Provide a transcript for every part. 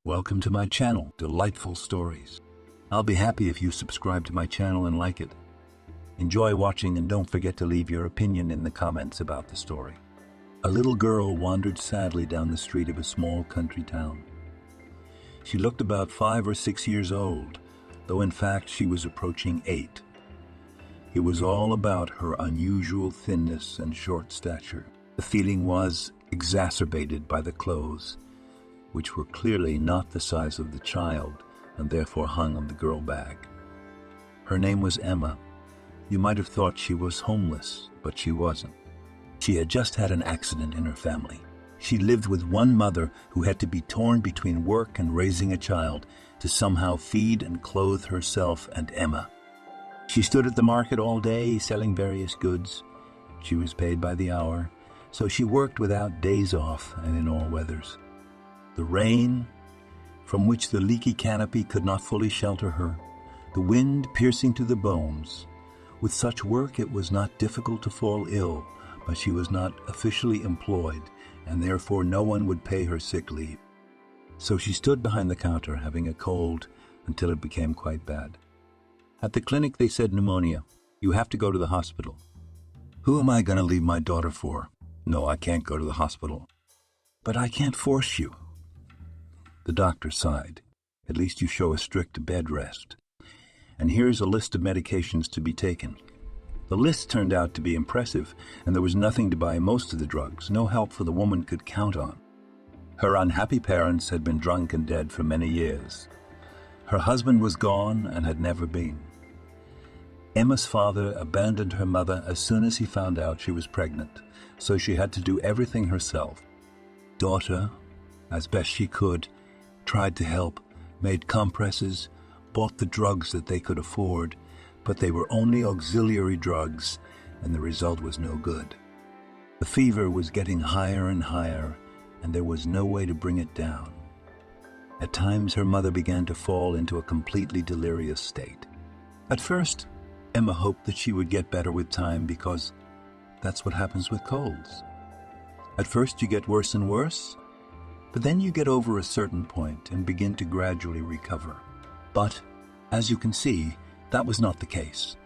Welcome to my channel, Delightful Stories. I'll be happy if you subscribe to my channel and like it. Enjoy watching and don't forget to leave your opinion in the comments about the story. A little girl wandered sadly down the street of a small country town. She looked about 5 or 6 years old, though in fact she was approaching 8. It was all about her unusual thinness and short stature. The feeling was exacerbated by the clothes, which were clearly not the size of the child and therefore hung on the girl bag. Her name was Emma. You might have thought she was homeless, but she wasn't. She had just had an accident in her family. She lived with one mother who had to be torn between work and raising a child to somehow feed and clothe herself and Emma. She stood at the market all day selling various goods. She was paid by the hour, so she worked without days off and in all weathers. The rain, from which the leaky canopy could not fully shelter her, the wind piercing to the bones. With such work it was not difficult to fall ill, but she was not officially employed, and therefore no one would pay her sick leave. So she stood behind the counter having a cold until it became quite bad. At the clinic they said pneumonia. You have to go to the hospital. Who am I going to leave my daughter for? No, I can't go to the hospital. But I can't force you. The doctor sighed. At least you show a strict bed rest. And here's a list of medications to be taken. The list turned out to be impressive, and there was nothing to buy most of the drugs, no help for the woman could count on. Her unhappy parents had been drunk and dead for many years. Her husband was gone and had never been. Emma's father abandoned her mother as soon as he found out she was pregnant, so she had to do everything herself. Daughter, as best she could, tried to help, made compresses, bought the drugs that they could afford, but they were only auxiliary drugs, and the result was no good. The fever was getting higher and higher, and there was no way to bring it down. At times her mother began to fall into a completely delirious state. At first, Emma hoped that she would get better with time because that's what happens with colds. At first you get worse and worse, but then you get over a certain point and begin to gradually recover. But, as you can see, that was not the case.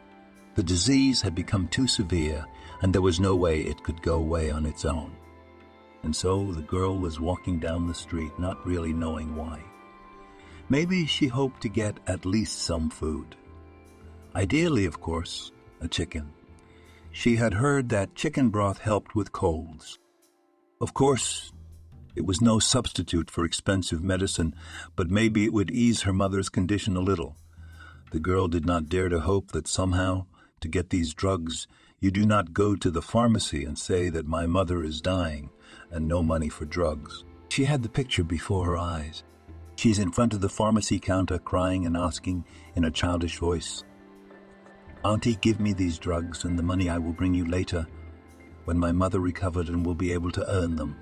The disease had become too severe, and there was no way it could go away on its own. And so the girl was walking down the street, not really knowing why. Maybe she hoped to get at least some food. Ideally, of course, a chicken. She had heard that chicken broth helped with colds. Of course, it was no substitute for expensive medicine, but maybe it would ease her mother's condition a little. The girl did not dare to hope that somehow, to get these drugs, you do not go to the pharmacy and say that my mother is dying and no money for drugs. She had the picture before her eyes. She's in front of the pharmacy counter crying and asking in a childish voice, "Auntie, give me these drugs and the money I will bring you later when my mother recovered and will be able to earn them."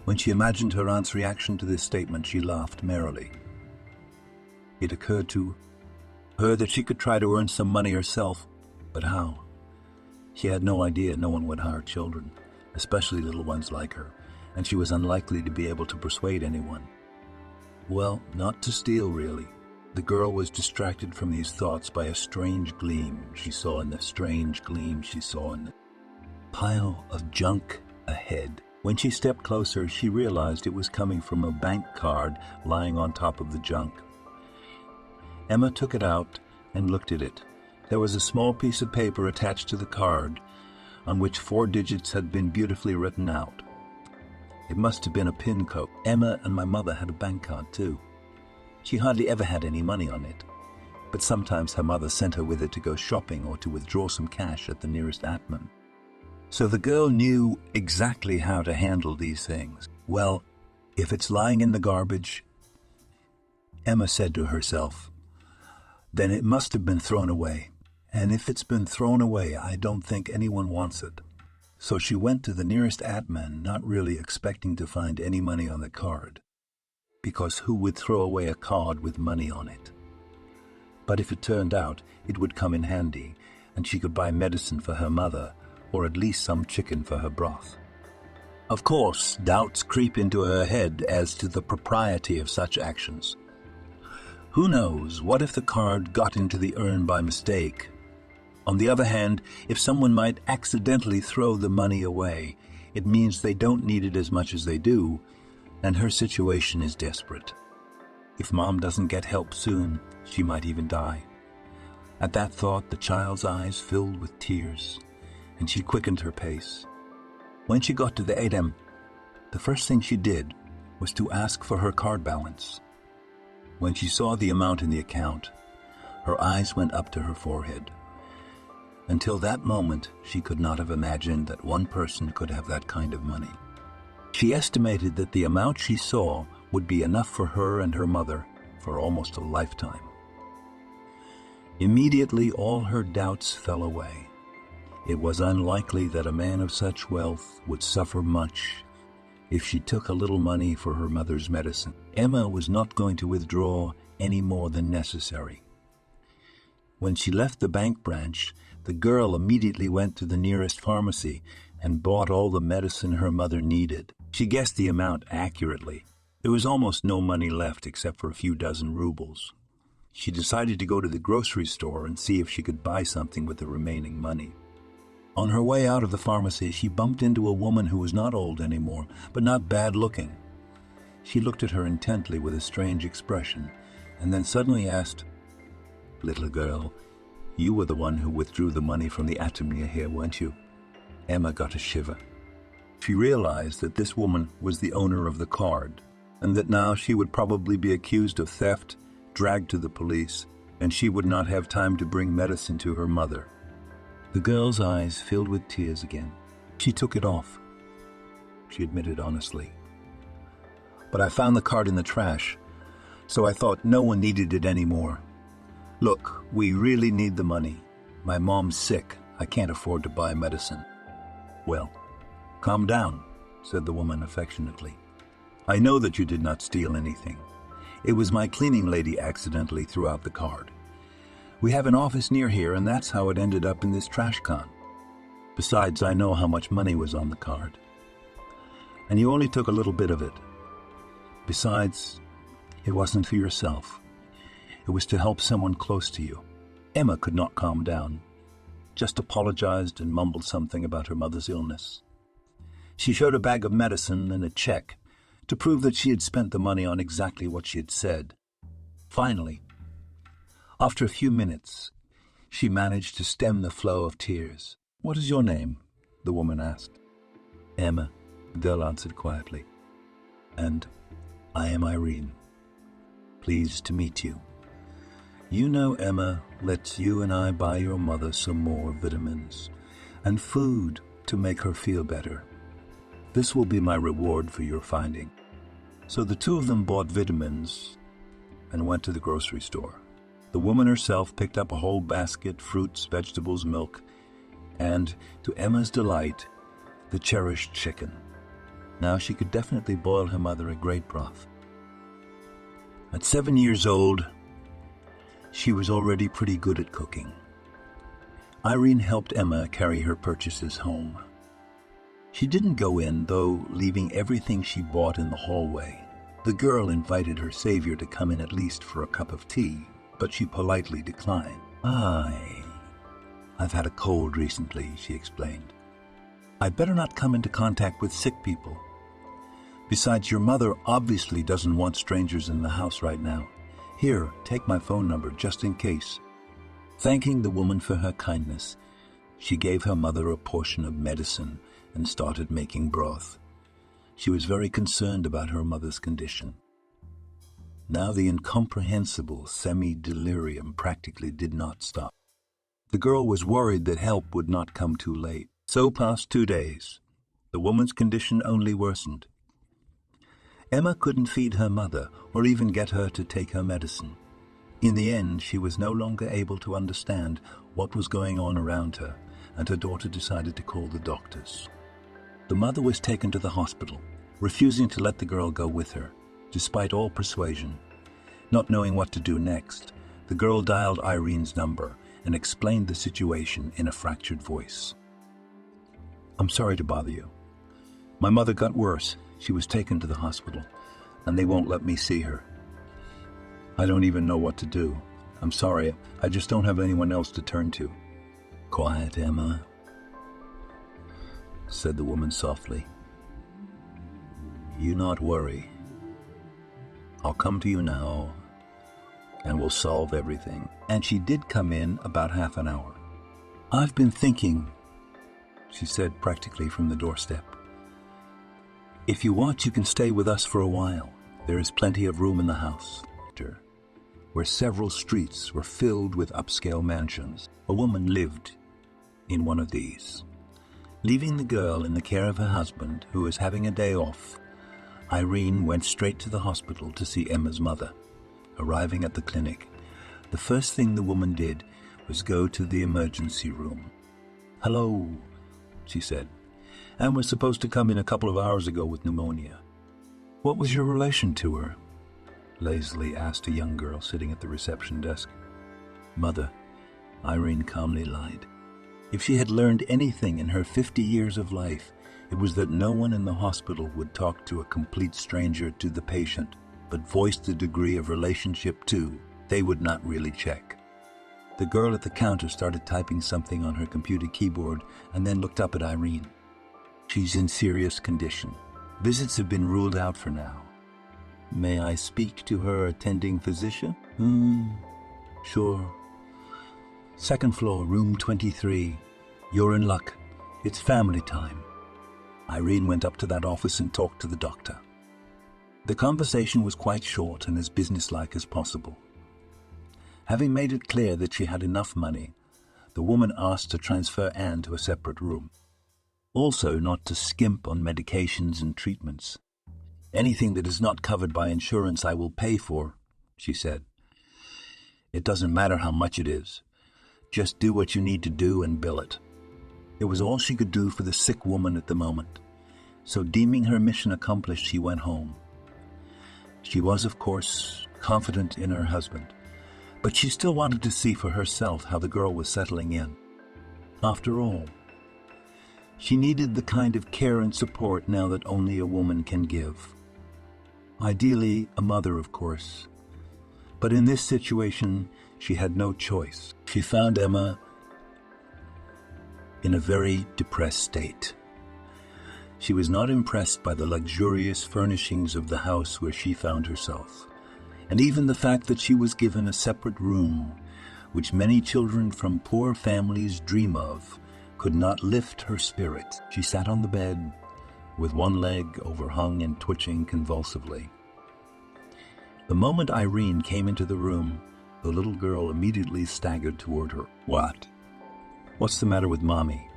When she imagined her aunt's reaction to this statement, she laughed merrily. It occurred to her that she could try to earn some money herself, but how? She had no idea no one would hire children, especially little ones like her, and she was unlikely to be able to persuade anyone. Well, not to steal, really. The girl was distracted from these thoughts by a strange gleam she saw in the pile of junk ahead. When she stepped closer, she realized it was coming from a bank card lying on top of the junk. Emma took it out and looked at it. There was a small piece of paper attached to the card on which 4 digits had been beautifully written out. It must have been a PIN code. Emma and my mother had a bank card too. She hardly ever had any money on it, but sometimes her mother sent her with it to go shopping or to withdraw some cash at the nearest Atman. So the girl knew exactly how to handle these things. Well, if it's lying in the garbage, Emma said to herself, then it must have been thrown away. And if it's been thrown away, I don't think anyone wants it. So she went to the nearest Atman, not really expecting to find any money on the card, because who would throw away a card with money on it? But if it turned out, it would come in handy, and she could buy medicine for her mother, or at least some chicken for her broth. Of course, doubts creep into her head as to the propriety of such actions. Who knows, what if the card got into the urn by mistake? On the other hand, if someone might accidentally throw the money away, it means they don't need it as much as they do, and her situation is desperate. If Mom doesn't get help soon, she might even die. At that thought, the child's eyes filled with tears, and she quickened her pace. When she got to the ATM, the first thing she did was to ask for her card balance. When she saw the amount in the account, her eyes went up to her forehead. Until that moment, she could not have imagined that one person could have that kind of money. She estimated that the amount she saw would be enough for her and her mother for almost a lifetime. Immediately, all her doubts fell away. It was unlikely that a man of such wealth would suffer much if she took a little money for her mother's medicine. Emma was not going to withdraw any more than necessary. When she left the bank branch, the girl immediately went to the nearest pharmacy and bought all the medicine her mother needed. She guessed the amount accurately. There was almost no money left except for a few dozen rubles. She decided to go to the grocery store and see if she could buy something with the remaining money. On her way out of the pharmacy, she bumped into a woman who was not old anymore, but not bad looking. She looked at her intently with a strange expression, and then suddenly asked, "Little girl, you were the one who withdrew the money from the ATM near here, weren't you?" Emma got a shiver. She realized that this woman was the owner of the card, and that now she would probably be accused of theft, dragged to the police, and she would not have time to bring medicine to her mother. The girl's eyes filled with tears again. She took it off, she admitted honestly. "But I found the card in the trash, so I thought no one needed it anymore. Look, we really need the money. My mom's sick. I can't afford to buy medicine." "Well, calm down," said the woman affectionately. "I know that you did not steal anything. It was my cleaning lady accidentally threw out the card. We have an office near here, and that's how it ended up in this trash can. Besides, I know how much money was on the card. And you only took a little bit of it. Besides, it wasn't for yourself. It was to help someone close to you." Emma could not calm down, just apologized and mumbled something about her mother's illness. She showed a bag of medicine and a check to prove that she had spent the money on exactly what she had said. Finally, after a few minutes, she managed to stem the flow of tears. "What is your name?" the woman asked. "Emma," the girl answered quietly. "And I am Irene. Pleased to meet you. You know, Emma, let's you and I buy your mother some more vitamins and food to make her feel better. This will be my reward for your finding." So the two of them bought vitamins and went to the grocery store. The woman herself picked up a whole basket, fruits, vegetables, milk, and, to Emma's delight, the cherished chicken. Now she could definitely boil her mother a great broth. At 7 years old, she was already pretty good at cooking. Irene helped Emma carry her purchases home. She didn't go in, though, leaving everything she bought in the hallway. The girl invited her savior to come in at least for a cup of tea, but she politely declined. I've had a cold recently," she explained. "I'd better not come into contact with sick people. Besides, your mother obviously doesn't want strangers in the house right now. Here, take my phone number just in case." Thanking the woman for her kindness, she gave her mother a portion of medicine and started making broth. She was very concerned about her mother's condition. Now the incomprehensible semi-delirium practically did not stop. The girl was worried that help would not come too late. So passed 2 days. The woman's condition only worsened. Emma couldn't feed her mother or even get her to take her medicine. In the end, she was no longer able to understand what was going on around her, and her daughter decided to call the doctors. The mother was taken to the hospital, refusing to let the girl go with her, despite all persuasion. Not knowing what to do next, the girl dialed Irene's number and explained the situation in a fractured voice. "I'm sorry to bother you, My mother got worse. She was taken to the hospital, and they won't let me see her. I don't even know what to do. I'm sorry, I just don't have anyone else to turn to." "Quiet, Emma," said the woman softly. "You not worry. I'll come to you now, and we'll solve everything." And she did come in about half an hour. "I've been thinking," she said practically from the doorstep. "If you want, you can stay with us for a while. There is plenty of room in the house." Where several streets were filled with upscale mansions, a woman lived in one of these. Leaving the girl in the care of her husband, who was having a day off, Irene went straight to the hospital to see Emma's mother. Arriving at the clinic, the first thing the woman did was go to the emergency room. "Hello," she said. "Emma was supposed to come in a couple of hours ago with pneumonia." "What was your relation to her?" lazily asked a young girl sitting at the reception desk. "Mother," Irene calmly lied. If she had learned anything in her 50 years of life, it was that no one in the hospital would talk to a complete stranger to the patient, but voice the degree of relationship too. They would not really check. The girl at the counter started typing something on her computer keyboard and then looked up at Irene. "She's in serious condition. Visits have been ruled out for now. May I speak to her attending physician?" Sure. "Second floor, room 23. You're in luck. It's family time." Irene went up to that office and talked to the doctor. The conversation was quite short and as businesslike as possible. Having made it clear that she had enough money, the woman asked to transfer Anne to a separate room. Also, not to skimp on medications and treatments. "Anything that is not covered by insurance I will pay for," she said. "It doesn't matter how much it is. Just do what you need to do and bill it." It was all she could do for the sick woman at the moment. So deeming her mission accomplished, she went home. She was, of course, confident in her husband, but she still wanted to see for herself how the girl was settling in. After all, she needed the kind of care and support now that only a woman can give. Ideally, a mother, of course. But in this situation, she had no choice. She found Emma in a very depressed state. She was not impressed by the luxurious furnishings of the house where she found herself, and even the fact that she was given a separate room, which many children from poor families dream of, could not lift her spirits. She sat on the bed, with one leg overhung and twitching convulsively. The moment Irene came into the room, the little girl immediately staggered toward her. "What? What's the matter with Mommy?"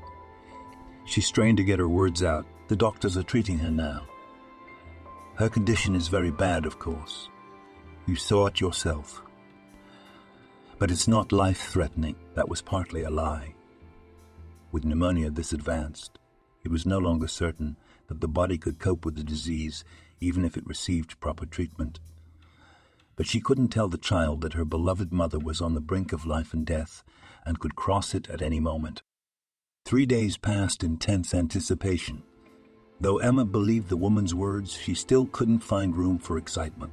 She strained to get her words out. "The doctors are treating her now. Her condition is very bad, of course. You saw it yourself. But it's not life-threatening." That was partly a lie. With pneumonia this advanced, it was no longer certain that the body could cope with the disease even if it received proper treatment. But she couldn't tell the child that her beloved mother was on the brink of life and death and could cross it at any moment. 3 days passed in tense anticipation. Though Emma believed the woman's words, she still couldn't find room for excitement.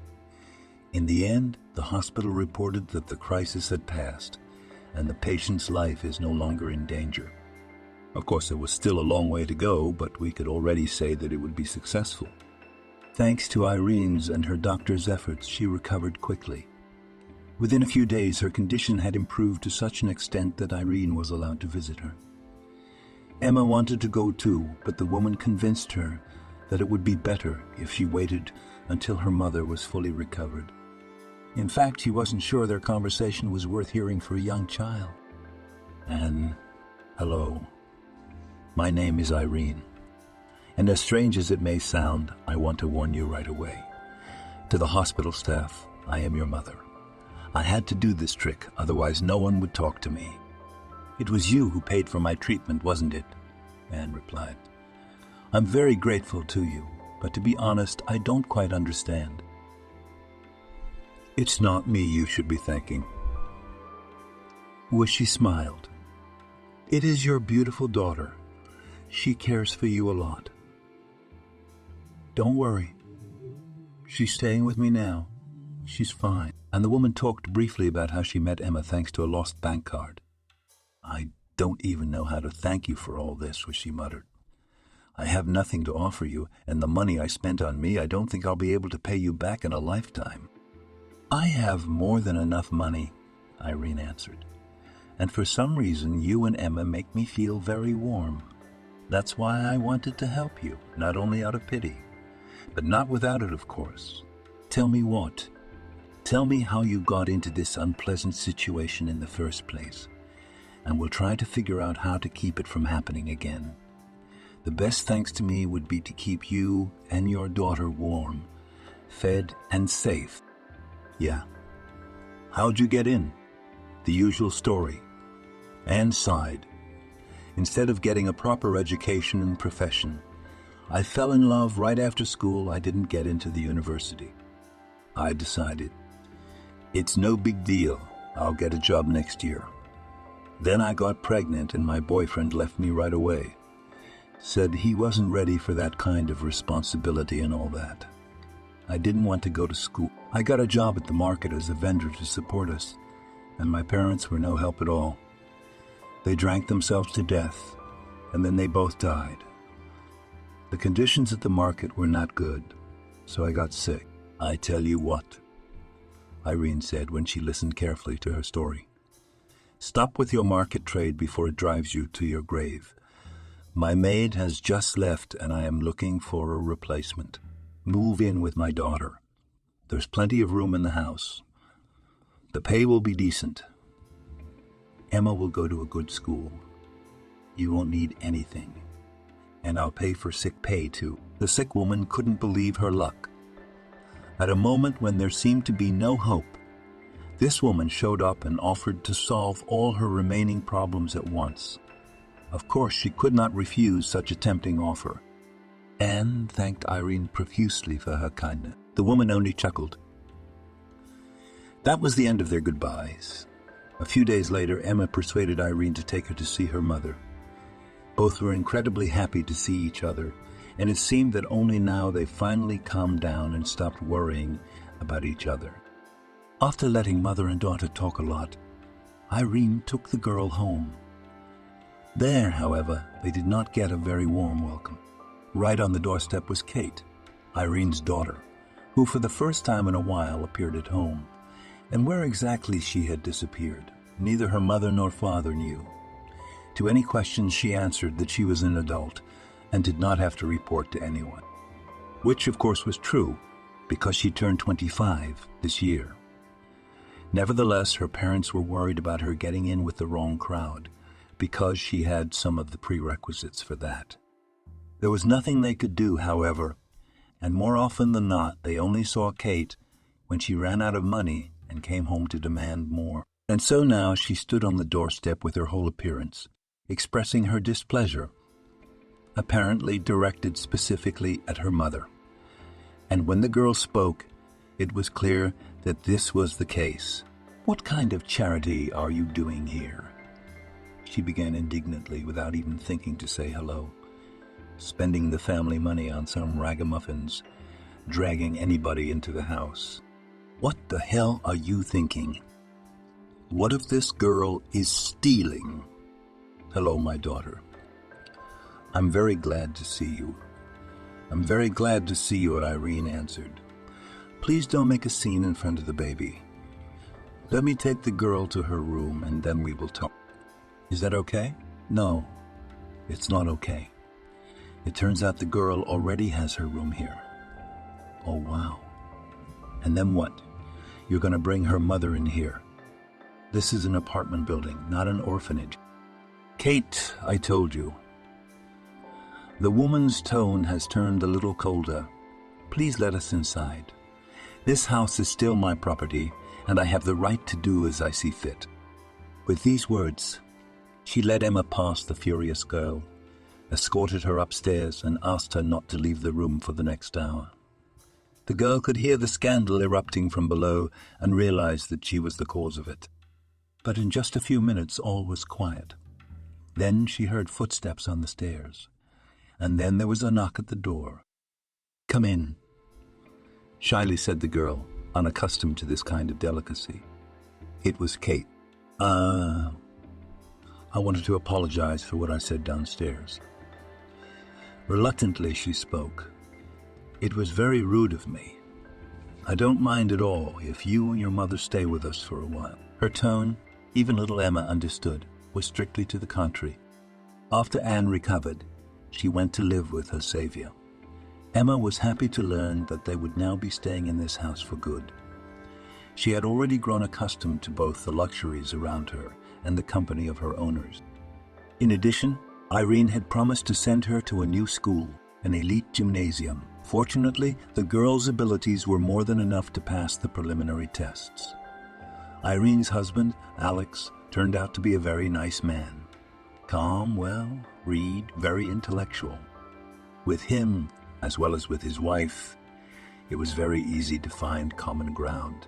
In the end, the hospital reported that the crisis had passed and the patient's life is no longer in danger. Of course, there was still a long way to go, but we could already say that it would be successful. Thanks to Irene's and her doctor's efforts, she recovered quickly. Within a few days, her condition had improved to such an extent that Irene was allowed to visit her. Emma wanted to go too, but the woman convinced her that it would be better if she waited until her mother was fully recovered. In fact, she wasn't sure their conversation was worth hearing for a young child. "Anne, hello. My name is Irene. And as strange as it may sound, I want to warn you right away. To the hospital staff, I am your mother. I had to do this trick, otherwise no one would talk to me." "It was you who paid for my treatment, wasn't it?" Anne replied. "I'm very grateful to you, but to be honest, I don't quite understand." "It's not me you should be thanking." She smiled. "It is your beautiful daughter. She cares for you a lot." Don't worry. She's staying with me now. She's fine." And the woman talked briefly about how she met Emma thanks to a lost bank card. "I don't even know how to thank you for all this," she muttered. "I have nothing to offer you, and the money I spent on me I don't think I'll be able to pay you back in a lifetime." "I have more than enough money," Irene answered. "And for some reason you and Emma make me feel very warm. That's why I wanted to help you, not only out of pity, but not without it, of course. Tell me what? Tell me how you got into this unpleasant situation in the first place, and we'll try to figure out how to keep it from happening again. The best thanks to me would be to keep you and your daughter warm, fed, and safe." "Yeah. How'd you get in?" The usual story. Anne sighed. "Instead of getting a proper education and profession, I fell in love right after school. I didn't get into the university. I decided, it's no big deal. I'll get a job next year. Then I got pregnant and my boyfriend left me right away. Said he wasn't ready for that kind of responsibility and all that. I didn't want to go to school. I got a job at the market as a vendor to support us, and my parents were no help at all. They drank themselves to death, and then they both died. The conditions at the market were not good, so I got sick. I tell you what," Irene said when she listened carefully to her story. "Stop with your market trade before it drives you to your grave. My maid has just left and I am looking for a replacement. Move in with my daughter. There's plenty of room in the house. The pay will be decent. Emma will go to a good school. You won't need anything. And I'll pay for sick pay too." The sick woman couldn't believe her luck. At a moment when there seemed to be no hope, this woman showed up and offered to solve all her remaining problems at once. Of course, she could not refuse such a tempting offer. Anne thanked Irene profusely for her kindness. The woman only chuckled. That was the end of their goodbyes. A few days later, Emma persuaded Irene to take her to see her mother. Both were incredibly happy to see each other, and it seemed that only now they finally calmed down and stopped worrying about each other. After letting mother and daughter talk a lot, Irene took the girl home. There, however, they did not get a very warm welcome. Right on the doorstep was Kate, Irene's daughter, who for the first time in a while appeared at home. And where exactly she had disappeared, neither her mother nor father knew. To any questions she answered that she was an adult and did not have to report to anyone. Which of course was true, because she turned 25 this year. Nevertheless, her parents were worried about her getting in with the wrong crowd, because she had some of the prerequisites for that. There was nothing they could do, however, and more often than not, they only saw Kate when she ran out of money and came home to demand more. And so now she stood on the doorstep with her whole appearance, expressing her displeasure, apparently directed specifically at her mother. And when the girl spoke, it was clear that this was the case. "What kind of charity are you doing here?" she began indignantly without even thinking to say hello. "Spending the family money on some ragamuffins, dragging anybody into the house. What the hell are you thinking? What if this girl is stealing?" "Hello, my daughter. I'm very glad to see you." "I'm very glad to see you," Irene answered. "Please don't make a scene in front of the baby. Let me take the girl to her room and then we will talk." "Is that okay?" "No, it's not okay. It turns out the girl already has her room here." "Oh, wow. And then what? You're going to bring her mother in here? This is an apartment building, not an orphanage." "Kate, I told you." The woman's tone has turned a little colder. "Please let us inside. This house is still my property, and I have the right to do as I see fit." With these words, she led Emma past the furious girl, escorted her upstairs, and asked her not to leave the room for the next hour. The girl could hear the scandal erupting from below and realized that she was the cause of it. But in just a few minutes all was quiet. Then she heard footsteps on the stairs, and then there was a knock at the door. "Come in," shyly said the girl, unaccustomed to this kind of delicacy. It was Kate. I wanted to apologize for what I said downstairs." Reluctantly, she spoke. "It was very rude of me. I don't mind at all if you and your mother stay with us for a while." Her tone, even little Emma understood, was strictly to the contrary. After Anne recovered, she went to live with her savior. Emma was happy to learn that they would now be staying in this house for good. She had already grown accustomed to both the luxuries around her and the company of her owners. In addition, Irene had promised to send her to a new school, an elite gymnasium. Fortunately, the girl's abilities were more than enough to pass the preliminary tests. Irene's husband, Alex, turned out to be a very nice man. Calm, read, very intellectual. With him, as well as with his wife, it was very easy to find common ground.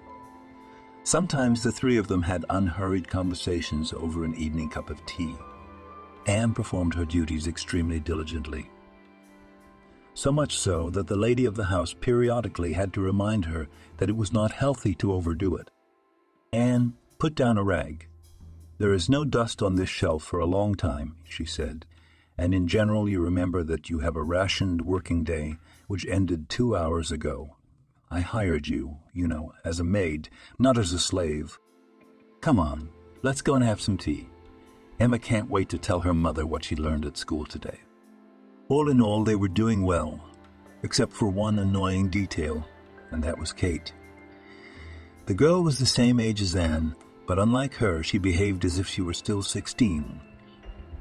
Sometimes the three of them had unhurried conversations over an evening cup of tea. Anne performed her duties extremely diligently. So much so that the lady of the house periodically had to remind her that it was not healthy to overdo it. "Anne, put down a rag. There is no dust on this shelf for a long time," she said, "and in general you remember that you have a rationed working day which ended 2 hours ago. I hired you, as a maid, not as a slave. Come on, let's go and have some tea. Emma can't wait to tell her mother what she learned at school today." All in all, they were doing well, except for one annoying detail, and that was Kate. The girl was the same age as Anne, but unlike her, she behaved as if she were still 16.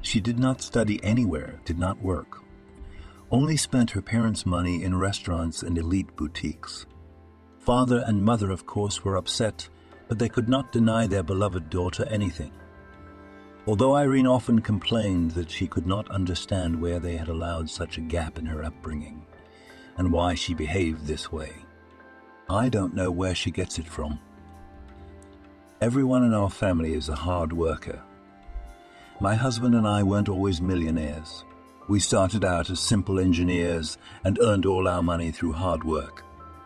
She did not study anywhere, did not work, only spent her parents' money in restaurants and elite boutiques. Father and mother, of course, were upset, but they could not deny their beloved daughter anything. Although Irene often complained that she could not understand where they had allowed such a gap in her upbringing, and why she behaved this way. "I don't know where she gets it from. Everyone in our family is a hard worker. My husband and I weren't always millionaires. We started out as simple engineers and earned all our money through hard work.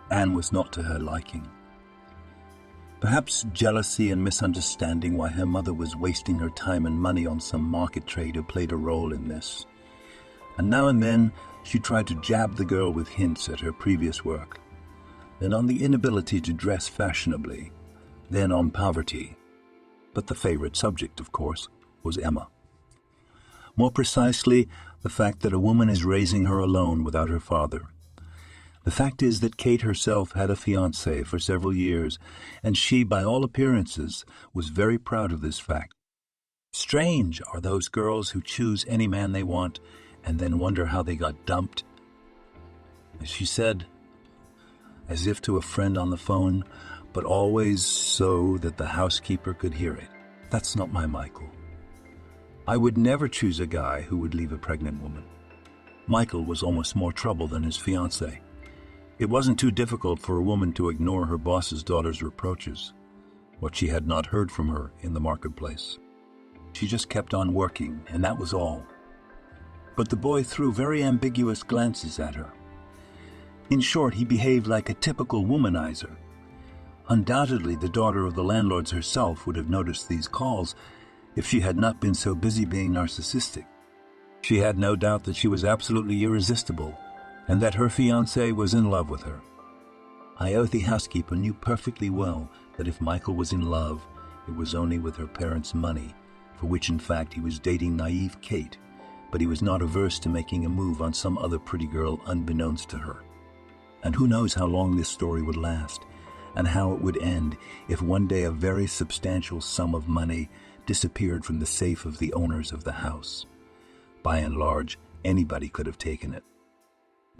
Anne was not to her liking. Perhaps jealousy and misunderstanding why her mother was wasting her time and money on some market trader played a role in this. And then she tried to jab the girl with hints at her previous work, then on the inability to dress fashionably, then on poverty. But the favorite subject, of course, was Emma. More precisely, the fact that a woman is raising her alone without her father. The fact is that Kate herself had a fiancé for several years, and she, by all appearances, was very proud of this fact. Strange are those girls who choose any man they want and then wonder how they got dumped. As she said, as if to a friend on the phone, but always so that the housekeeper could hear it, "That's not my Michael. I would never choose a guy who would leave a pregnant woman." Michael was almost more trouble than his fiancé. It wasn't too difficult for a woman to ignore her boss's daughter's reproaches, what she had not heard from her in the marketplace. She just kept on working, and that was all. But the boy threw very ambiguous glances at her. In short, he behaved like a typical womanizer. Undoubtedly, the daughter of the landlords herself would have noticed these calls if she had not been so busy being narcissistic. She had no doubt that she was absolutely irresistible, and that her fiancé was in love with her. Iothe housekeeper knew perfectly well that if Michael was in love, it was only with her parents' money, for which in fact he was dating naive Kate, but he was not averse to making a move on some other pretty girl unbeknownst to her. And who knows how long this story would last, and how it would end if one day a very substantial sum of money disappeared from the safe of the owners of the house. By and large, anybody could have taken it.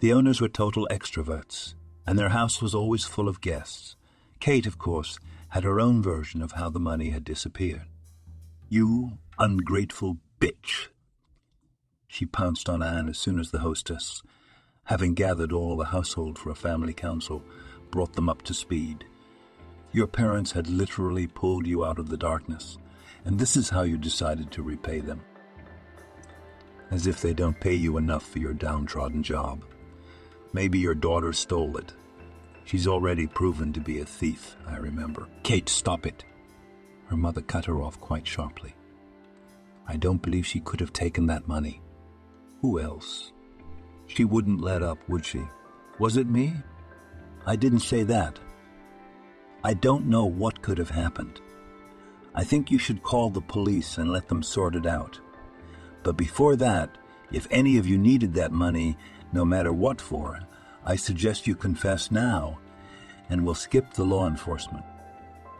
The owners were total extroverts, and their house was always full of guests. Kate, of course, had her own version of how the money had disappeared. "You ungrateful bitch!" She pounced on Anne as soon as the hostess, having gathered all the household for a family council, brought them up to speed. "Your parents had literally pulled you out of the darkness, and this is how you decided to repay them. As if they don't pay you enough for your downtrodden job. Maybe your daughter stole it. She's already proven to be a thief, I remember. Kate, stop it. Her mother cut her off quite sharply. I don't believe she could have taken that money. Who else? She wouldn't let up, would she? Was it me? I didn't say that. I don't know what could have happened. I think you should call the police and let them sort it out. But before that, if any of you needed that money, no matter what for, I suggest you confess now, and we'll skip the law enforcement.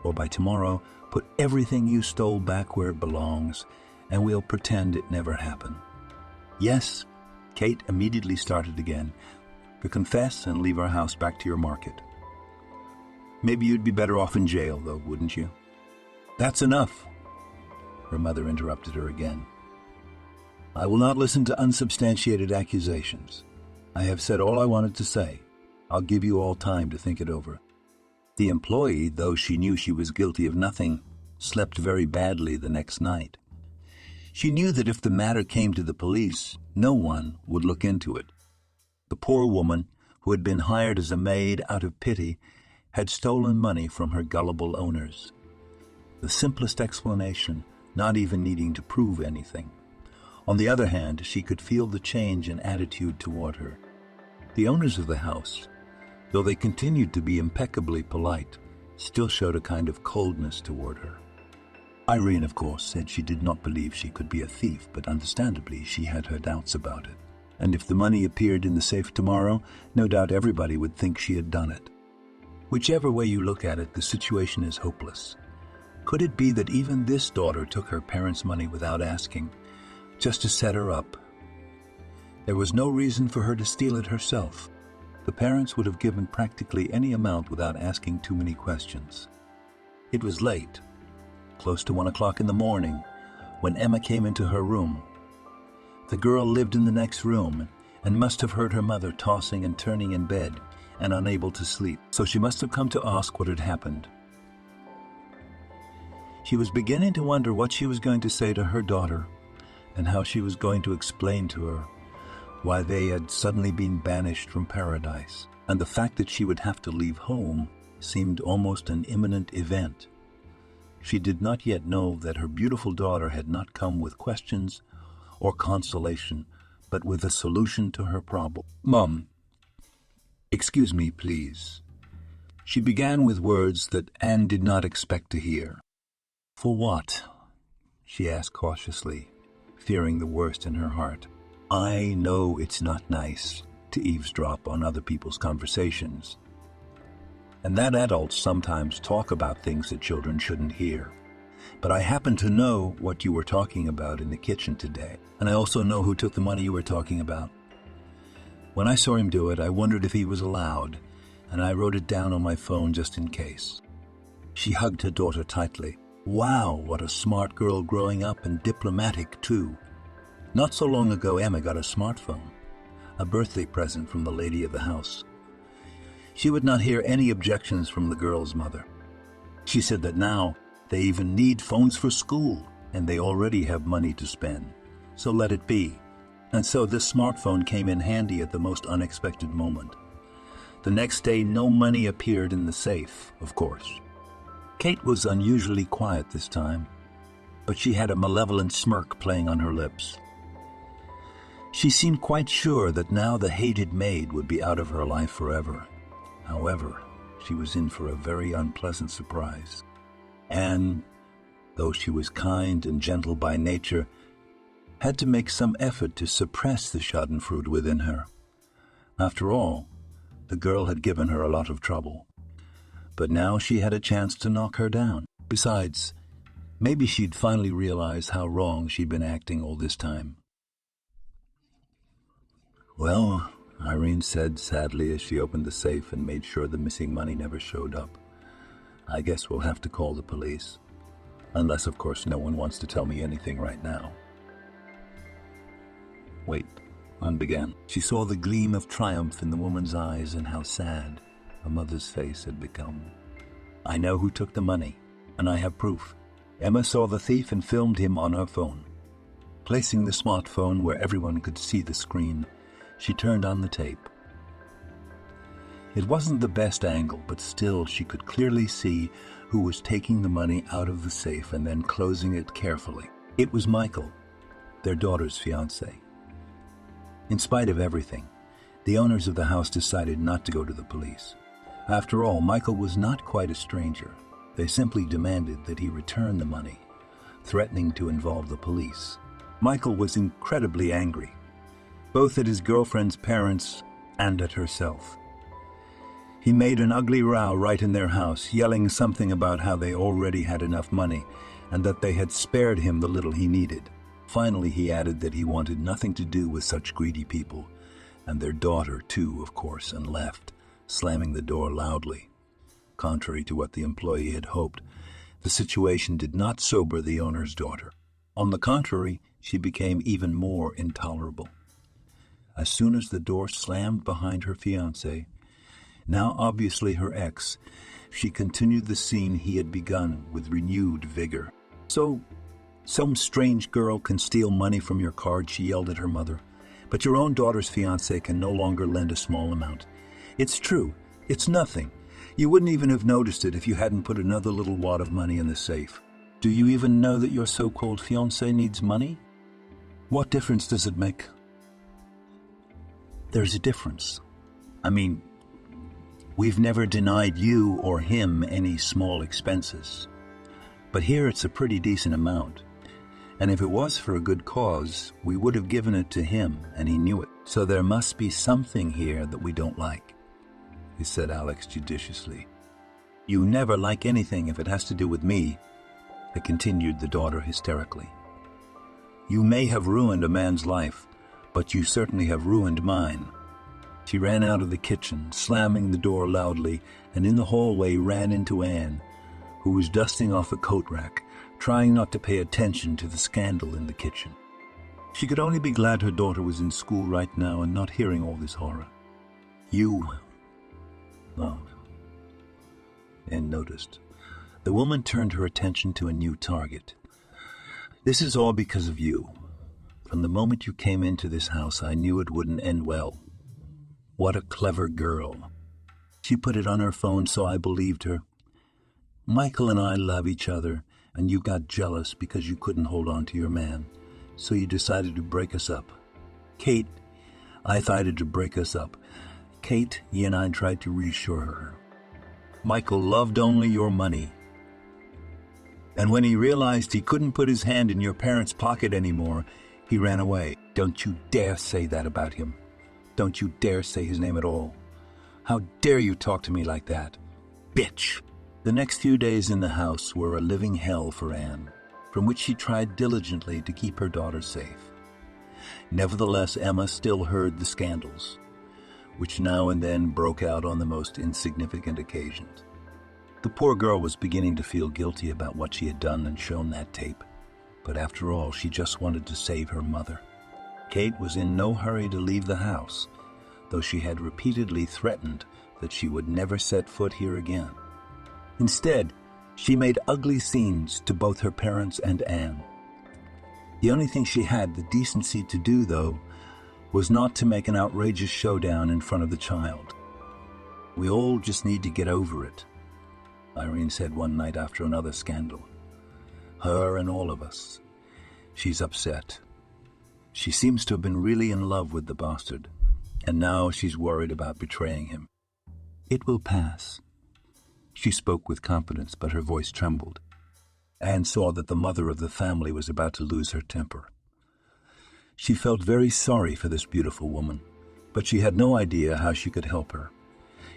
Or by tomorrow, put everything you stole back where it belongs, and we'll pretend it never happened. Yes, Kate immediately started again. To confess and leave our house back to your market. Maybe you'd be better off in jail, though, wouldn't you? That's enough. Her mother interrupted her again. I will not listen to unsubstantiated accusations. I have said all I wanted to say. I'll give you all time to think it over. The employee, though she knew she was guilty of nothing, slept very badly the next night. She knew that if the matter came to the police, no one would look into it. The poor woman, who had been hired as a maid out of pity, had stolen money from her gullible owners. The simplest explanation, not even needing to prove anything. On the other hand, she could feel the change in attitude toward her. The owners of the house, though they continued to be impeccably polite, still showed a kind of coldness toward her. Irene, of course, said she did not believe she could be a thief, but understandably she had her doubts about it. And if the money appeared in the safe tomorrow, no doubt everybody would think she had done it. Whichever way you look at it, the situation is hopeless. Could it be that even this daughter took her parents' money without asking, just to set her up? There was no reason for her to steal it herself. The parents would have given practically any amount without asking too many questions. It was late, close to 1 o'clock in the morning, when Emma came into her room. The girl lived in the next room and must have heard her mother tossing and turning in bed and unable to sleep, so she must have come to ask what had happened. She was beginning to wonder what she was going to say to her daughter and how she was going to explain to her why they had suddenly been banished from paradise, and the fact that she would have to leave home seemed almost an imminent event. She did not yet know that her beautiful daughter had not come with questions or consolation, but with a solution to her problem. Mom, excuse me, please. She began with words that Anne did not expect to hear. For what? She asked cautiously, fearing the worst in her heart. I know it's not nice to eavesdrop on other people's conversations, and that adults sometimes talk about things that children shouldn't hear. But I happen to know what you were talking about in the kitchen today, and I also know who took the money you were talking about. When I saw him do it, I wondered if he was allowed, and I wrote it down on my phone just in case. She hugged her daughter tightly. Wow, what a smart girl growing up, and diplomatic too. Not so long ago, Emma got a smartphone, a birthday present from the lady of the house. She would not hear any objections from the girl's mother. She said that now they even need phones for school, and they already have money to spend, so let it be. And so this smartphone came in handy at the most unexpected moment. The next day, no money appeared in the safe, of course. Kate was unusually quiet this time, but she had a malevolent smirk playing on her lips. She seemed quite sure that now the hated maid would be out of her life forever. However, she was in for a very unpleasant surprise. Anne, though she was kind and gentle by nature, had to make some effort to suppress the schadenfreude within her. After all, the girl had given her a lot of trouble. But now she had a chance to knock her down. Besides, maybe she'd finally realize how wrong she'd been acting all this time. Well, Irene said sadly as she opened the safe and made sure the missing money never showed up, I guess we'll have to call the police. Unless, of course, no one wants to tell me anything right now. Wait, Anne began. She saw the gleam of triumph in the woman's eyes and how sad a mother's face had become. I know who took the money, and I have proof. Emma saw the thief and filmed him on her phone. Placing the smartphone where everyone could see the screen, she turned on the tape. It wasn't the best angle, but still she could clearly see who was taking the money out of the safe and then closing it carefully. It was Michael, their daughter's fiancé. In spite of everything, the owners of the house decided not to go to the police. After all, Michael was not quite a stranger. They simply demanded that he return the money, threatening to involve the police. Michael was incredibly angry, both at his girlfriend's parents and at herself. He made an ugly row right in their house, yelling something about how they already had enough money and that they had spared him the little he needed. Finally, he added that he wanted nothing to do with such greedy people, and their daughter too, of course, and left, slamming the door loudly. Contrary to what the employee had hoped, the situation did not sober the owner's daughter. On the contrary, she became even more intolerable. As soon as the door slammed behind her fiancé, now obviously her ex, she continued the scene he had begun with renewed vigor. "So, some strange girl can steal money from your card," she yelled at her mother. "But your own daughter's fiancé can no longer lend a small amount. It's true. It's nothing. You wouldn't even have noticed it if you hadn't put another little wad of money in the safe. Do you even know that your so-called fiancé needs money? What difference does it make?" "There's a difference. I mean, we've never denied you or him any small expenses. But here it's a pretty decent amount. And if it was for a good cause, we would have given it to him, and he knew it. So there must be something here that we don't like," said Alex judiciously. "You never like anything if it has to do with me," continued the daughter hysterically. "You may have ruined a man's life, but you certainly have ruined mine." She ran out of the kitchen, slamming the door loudly, and in the hallway ran into Anne, who was dusting off a coat rack, trying not to pay attention to the scandal in the kitchen. She could only be glad her daughter was in school right now and not hearing all this horror. Oh, Anne noticed. The woman turned her attention to a new target. "This is all because of you. From the moment you came into this house, I knew it wouldn't end well. What a clever girl. She put it on her phone, so I believed her. Michael and I love each other, and you got jealous because you couldn't hold on to your man, so you decided to break us up. Kate, I decided to break us up. Kate, you and I tried to reassure her. Michael loved only your money. And when he realized he couldn't put his hand in your parents' pocket anymore, he ran away. Don't you dare say that about him. Don't you dare say his name at all. How dare you talk to me like that? Bitch!" The next few days in the house were a living hell for Anne, from which she tried diligently to keep her daughter safe. Nevertheless, Emma still heard the scandals, which now and then broke out on the most insignificant occasions. The poor girl was beginning to feel guilty about what she had done and shown that tape, but after all, she just wanted to save her mother. Kate was in no hurry to leave the house, though she had repeatedly threatened that she would never set foot here again. Instead, she made ugly scenes to both her parents and Anne. The only thing she had the decency to do, though, was not to make an outrageous showdown in front of the child. "We all just need to get over it," Irene said one night after another scandal. "Her and all of us. She's upset. She seems to have been really in love with the bastard, and now she's worried about betraying him. It will pass." She spoke with confidence, but her voice trembled. Anne saw that the mother of the family was about to lose her temper. She felt very sorry for this beautiful woman, but she had no idea how she could help her.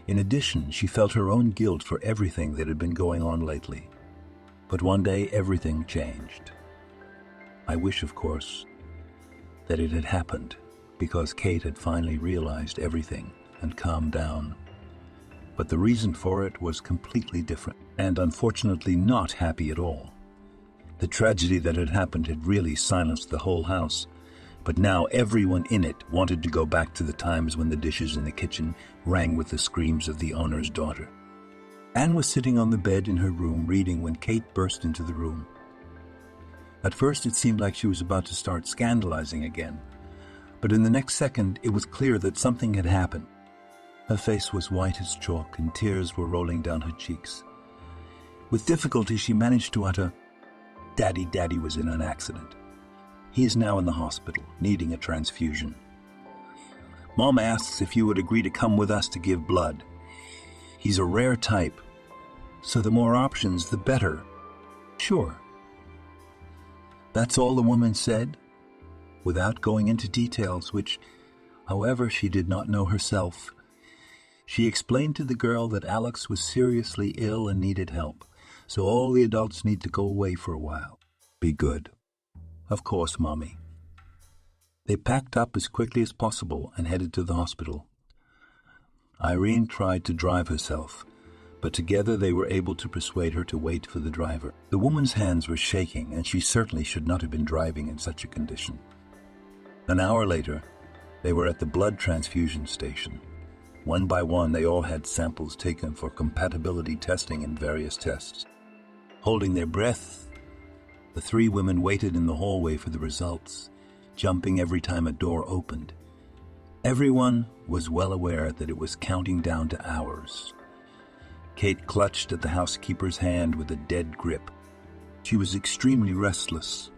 In addition, she felt her own guilt for everything that had been going on lately. But one day, everything changed. I wish, of course, that it had happened, because Kate had finally realized everything and calmed down. But the reason for it was completely different, and unfortunately not happy at all. The tragedy that had happened had really silenced the whole house, but now everyone in it wanted to go back to the times when the dishes in the kitchen rang with the screams of the owner's daughter. Anne was sitting on the bed in her room reading when Kate burst into the room. At first it seemed like she was about to start scandalizing again, but in the next second it was clear that something had happened. Her face was white as chalk and tears were rolling down her cheeks. With difficulty, she managed to utter, Daddy was in an accident. He is now in the hospital, needing a transfusion. Mom asks if you would agree to come with us to give blood. He's a rare type, so the more options, the better. Sure. That's all the woman said, without going into details, which, however, she did not know herself. She explained to the girl that Alex was seriously ill and needed help, so all the adults need to go away for a while. Be good. Of course, Mommy. They packed up as quickly as possible and headed to the hospital. Irene tried to drive herself, but together they were able to persuade her to wait for the driver. The woman's hands were shaking, and she certainly should not have been driving in such a condition. An hour later, they were at the blood transfusion station. One by one, they all had samples taken for compatibility testing and various tests. Holding their breath, the three women waited in the hallway for the results, jumping every time a door opened. Everyone was well aware that it was counting down to hours. Kate clutched at the housekeeper's hand with a dead grip. She was extremely restless,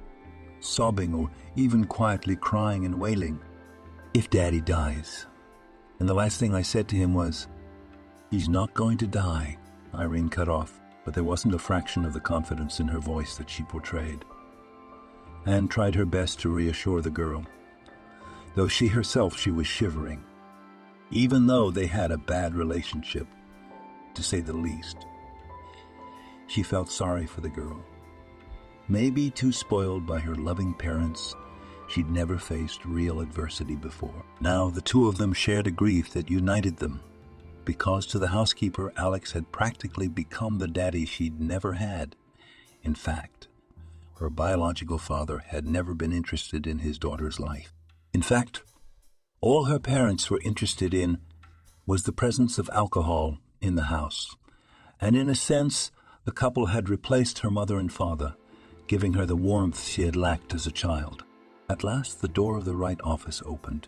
sobbing or even quietly crying and wailing. If Daddy dies. And the last thing I said to him was, he's not going to die, Irene cut off, but there wasn't a fraction of the confidence in her voice that she portrayed. Anne tried her best to reassure the girl, though she was shivering. Even though they had a bad relationship, to say the least. She felt sorry for the girl. Maybe too spoiled by her loving parents, she'd never faced real adversity before. Now the two of them shared a grief that united them, because to the housekeeper, Alex had practically become the daddy she'd never had. In fact, her biological father had never been interested in his daughter's life. In fact, all her parents were interested in was the presence of alcohol in the house, and in a sense, the couple had replaced her mother and father, giving her the warmth she had lacked as a child. At last, the door of the right office opened,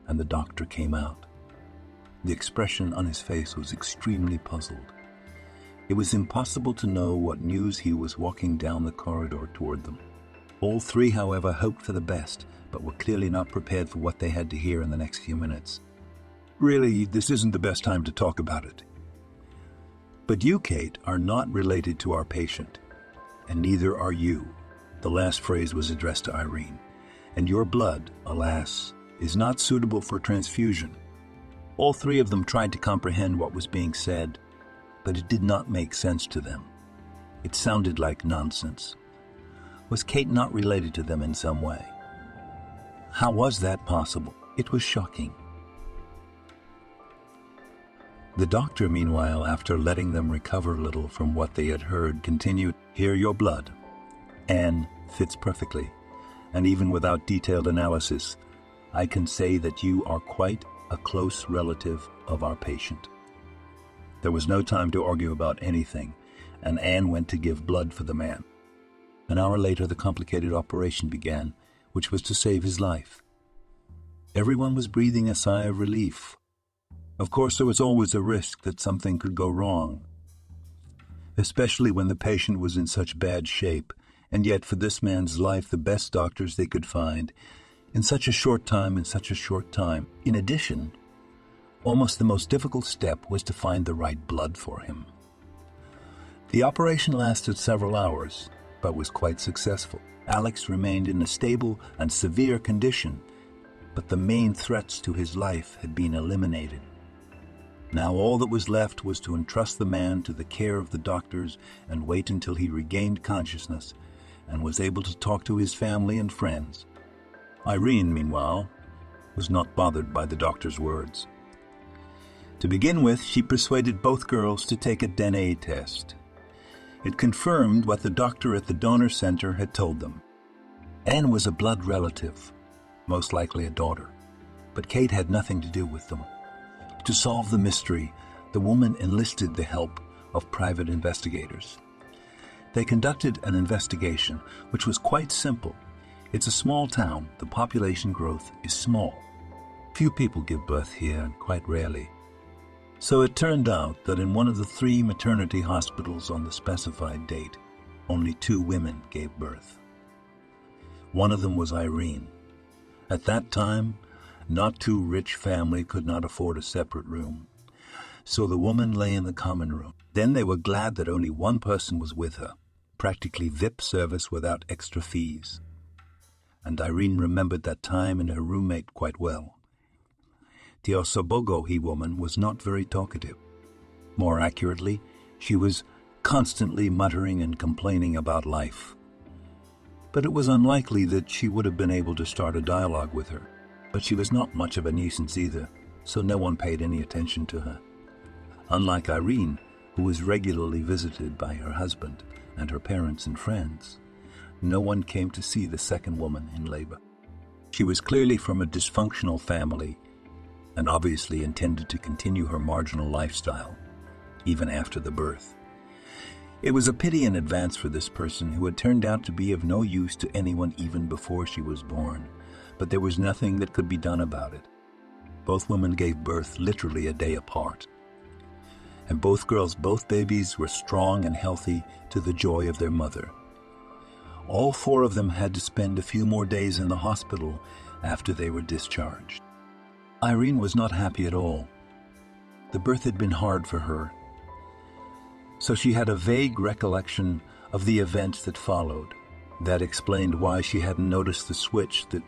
and the doctor came out. The expression on his face was extremely puzzled. It was impossible to know what news he was walking down the corridor toward them. All three, however, hoped for the best, but were clearly not prepared for what they had to hear in the next few minutes. Really, this isn't the best time to talk about it. But you, Kate, are not related to our patient, and neither are you. The last phrase was addressed to Irene. And your blood, alas, is not suitable for transfusion. All three of them tried to comprehend what was being said, but it did not make sense to them. It sounded like nonsense. Was Kate not related to them in some way? How was that possible? It was shocking. The doctor, meanwhile, after letting them recover a little from what they had heard, continued, Here your blood. Anne fits perfectly, and even without detailed analysis, I can say that you are quite a close relative of our patient. There was no time to argue about anything, and Anne went to give blood for the man. An hour later, the complicated operation began, which was to save his life. Everyone was breathing a sigh of relief. Of course, there was always a risk that something could go wrong, especially when the patient was in such bad shape, and yet for this man's life, the best doctors they could find, in such a short time. In addition, almost the most difficult step was to find the right blood for him. The operation lasted several hours, but was quite successful. Alex remained in a stable and severe condition, but the main threats to his life had been eliminated. Now all that was left was to entrust the man to the care of the doctors and wait until he regained consciousness and was able to talk to his family and friends. Irene, meanwhile, was not bothered by the doctor's words. To begin with, she persuaded both girls to take a DNA test. It confirmed what the doctor at the donor center had told them. Anne was a blood relative, most likely a daughter, but Kate had nothing to do with them. To solve the mystery, the woman enlisted the help of private investigators. They conducted an investigation, which was quite simple. It's a small town. The population growth is small. Few people give birth here, and quite rarely. So it turned out that in one of the 3 maternity hospitals on the specified date, only 2 women gave birth. One of them was Irene. At that time, not too rich family could not afford a separate room, so the woman lay in the common room. Then they were glad that only one person was with her, practically VIP service without extra fees. And Irene remembered that time and her roommate quite well. The Osobogo-he woman was not very talkative. More accurately, she was constantly muttering and complaining about life. But it was unlikely that she would have been able to start a dialogue with her. But she was not much of a nuisance either, so no one paid any attention to her. Unlike Irene, who was regularly visited by her husband and her parents and friends, no one came to see the second woman in labor. She was clearly from a dysfunctional family and obviously intended to continue her marginal lifestyle, even after the birth. It was a pity in advance for this person who had turned out to be of no use to anyone even before she was born, but there was nothing that could be done about it. Both women gave birth literally a day apart. And both babies were strong and healthy to the joy of their mother. All 4 of them had to spend a few more days in the hospital after they were discharged. Irene was not happy at all. The birth had been hard for her, so she had a vague recollection of the events that followed. That explained why she hadn't noticed the switch that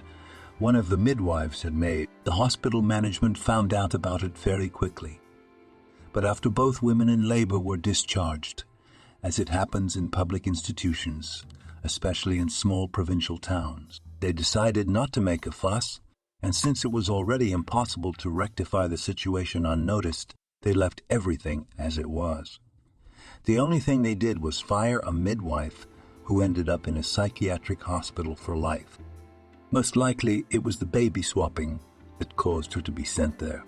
one of the midwives had made. The hospital management found out about it very quickly. But after both women in labor were discharged, as it happens in public institutions, especially in small provincial towns, they decided not to make a fuss, and since it was already impossible to rectify the situation unnoticed, they left everything as it was. The only thing they did was fire a midwife who ended up in a psychiatric hospital for life. Most likely, it was the baby swapping that caused her to be sent there.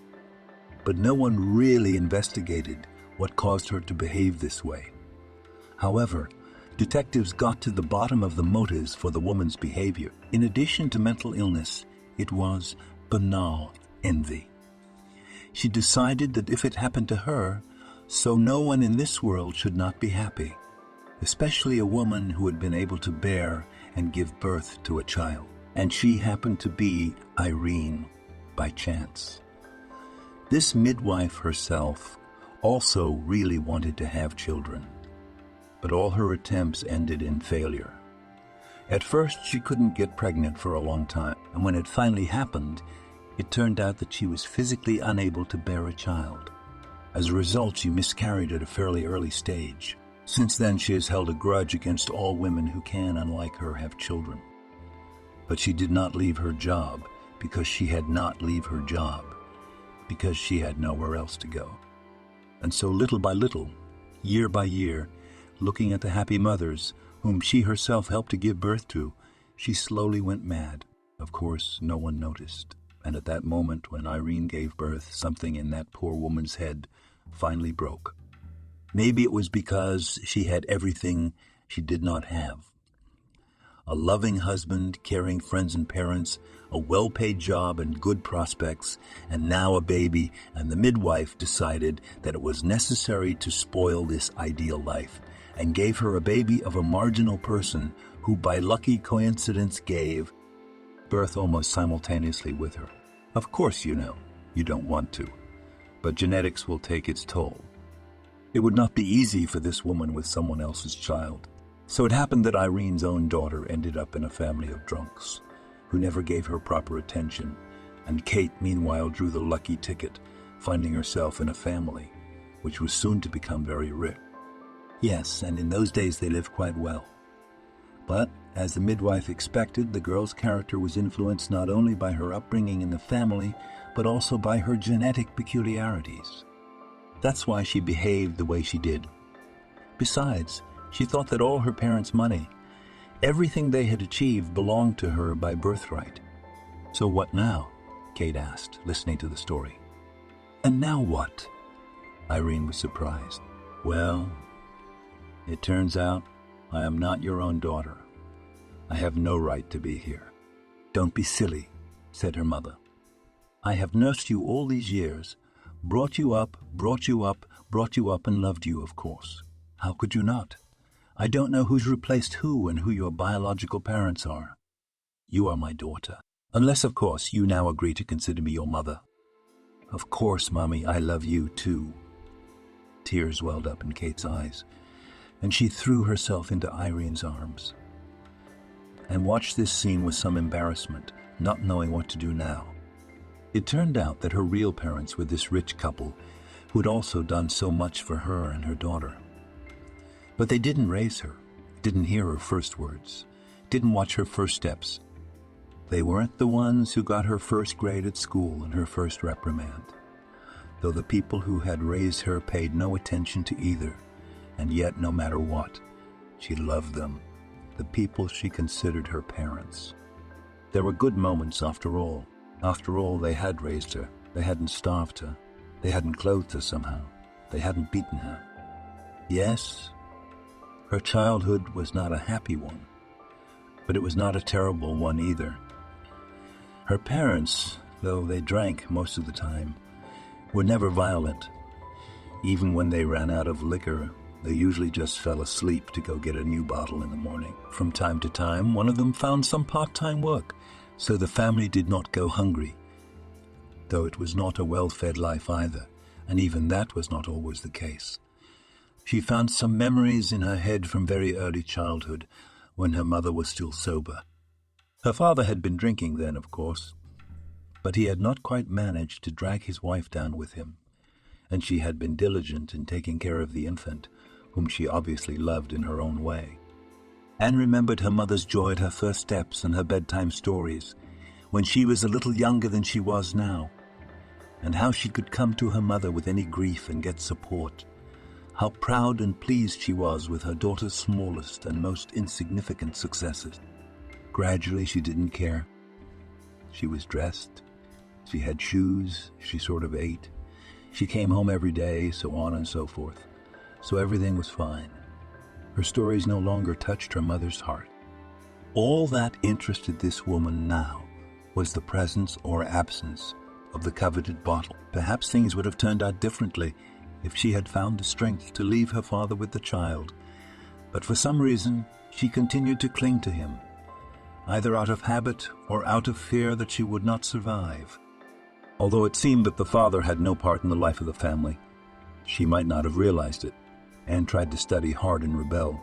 But no one really investigated what caused her to behave this way. However, detectives got to the bottom of the motives for the woman's behavior. In addition to mental illness, it was banal envy. She decided that if it happened to her, so no one in this world should not be happy, especially a woman who had been able to bear and give birth to a child. And she happened to be Irene by chance. This midwife herself also really wanted to have children, but all her attempts ended in failure. At first, she couldn't get pregnant for a long time, and when it finally happened, it turned out that she was physically unable to bear a child. As a result, she miscarried at a fairly early stage. Since then, she has held a grudge against all women who can, unlike her, have children. But she did not leave her job because she had nowhere else to go. And so little by little, year by year, looking at the happy mothers whom she herself helped to give birth to, she slowly went mad. Of course, no one noticed. And at that moment when Irene gave birth, something in that poor woman's head finally broke. Maybe it was because she had everything she did not have. A loving husband, caring friends and parents, a well-paid job and good prospects, and now a baby, and the midwife decided that it was necessary to spoil this ideal life, and gave her a baby of a marginal person who by lucky coincidence gave birth almost simultaneously with her. Of course you know, you don't want to, but genetics will take its toll. It would not be easy for this woman with someone else's child. So it happened that Irene's own daughter ended up in a family of drunks who never gave her proper attention, and Kate meanwhile drew the lucky ticket, finding herself in a family which was soon to become very rich. Yes, and in those days they lived quite well. But, as the midwife expected, the girl's character was influenced not only by her upbringing in the family, but also by her genetic peculiarities. That's why she behaved the way she did. Besides, she thought that all her parents' money, everything they had achieved, belonged to her by birthright. So what now? Kate asked, listening to the story. And now what? Irene was surprised. Well, it turns out I am not your own daughter. I have no right to be here. Don't be silly, said her mother. I have nursed you all these years, Brought you up, brought you up, brought you up and loved you, of course. How could you not? I don't know who's replaced who and who your biological parents are. You are my daughter. Unless, of course, you now agree to consider me your mother. Of course, Mommy, I love you too. Tears welled up in Kate's eyes, and she threw herself into Irene's arms and watched this scene with some embarrassment, not knowing what to do now. It turned out that her real parents were this rich couple who had also done so much for her and her daughter. But they didn't raise her, didn't hear her first words, didn't watch her first steps. They weren't the ones who got her first grade at school and her first reprimand, though the people who had raised her paid no attention to either, and yet no matter what, she loved them, the people she considered her parents. There were good moments after all. After all, they had raised her, they hadn't starved her, they hadn't clothed her somehow, they hadn't beaten her. Yes, her childhood was not a happy one, but it was not a terrible one either. Her parents, though they drank most of the time, were never violent. Even when they ran out of liquor, they usually just fell asleep to go get a new bottle in the morning. From time to time, one of them found some part-time work, so the family did not go hungry, though it was not a well-fed life either, and even that was not always the case. She found some memories in her head from very early childhood, when her mother was still sober. Her father had been drinking then, of course, but he had not quite managed to drag his wife down with him, and she had been diligent in taking care of the infant, whom she obviously loved in her own way. Anne remembered her mother's joy at her first steps and her bedtime stories, when she was a little younger than she was now, and how she could come to her mother with any grief and get support. How proud and pleased she was with her daughter's smallest and most insignificant successes. Gradually, she didn't care. She was dressed, she had shoes, she sort of ate. She came home every day, so on and so forth. So everything was fine. Her stories no longer touched her mother's heart. All that interested this woman now was the presence or absence of the coveted bottle. Perhaps things would have turned out differently if she had found the strength to leave her father with the child. But for some reason, she continued to cling to him, either out of habit or out of fear that she would not survive. Although it seemed that the father had no part in the life of the family, she might not have realized it, and tried to study hard and rebel.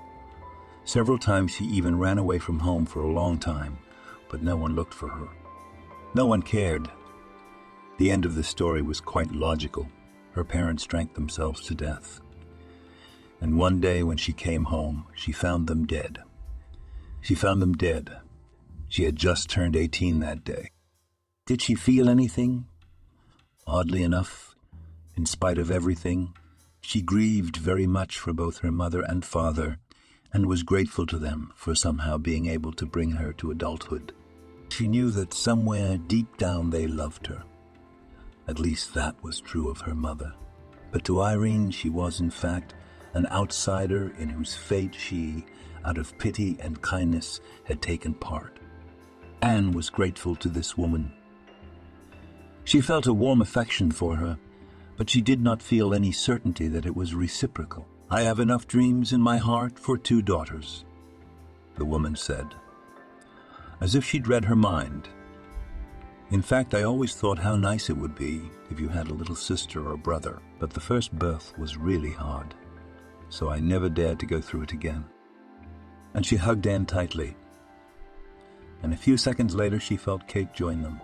Several times she even ran away from home for a long time, but no one looked for her. No one cared. The end of the story was quite logical. Her parents drank themselves to death. And one day when she came home, she found them dead. She found them dead. She had just turned 18 that day. Did she feel anything? Oddly enough, in spite of everything, she grieved very much for both her mother and father, and was grateful to them for somehow being able to bring her to adulthood. She knew that somewhere deep down they loved her. At least that was true of her mother. But to Irene, she was in fact an outsider in whose fate she, out of pity and kindness, had taken part. Anne was grateful to this woman. She felt a warm affection for her, but she did not feel any certainty that it was reciprocal. "I have enough dreams in my heart for 2 daughters," the woman said, as if she'd read her mind. "In fact, I always thought how nice it would be if you had a little sister or brother, but the first birth was really hard, so I never dared to go through it again." And she hugged Anne tightly. And a few seconds later, she felt Kate join them.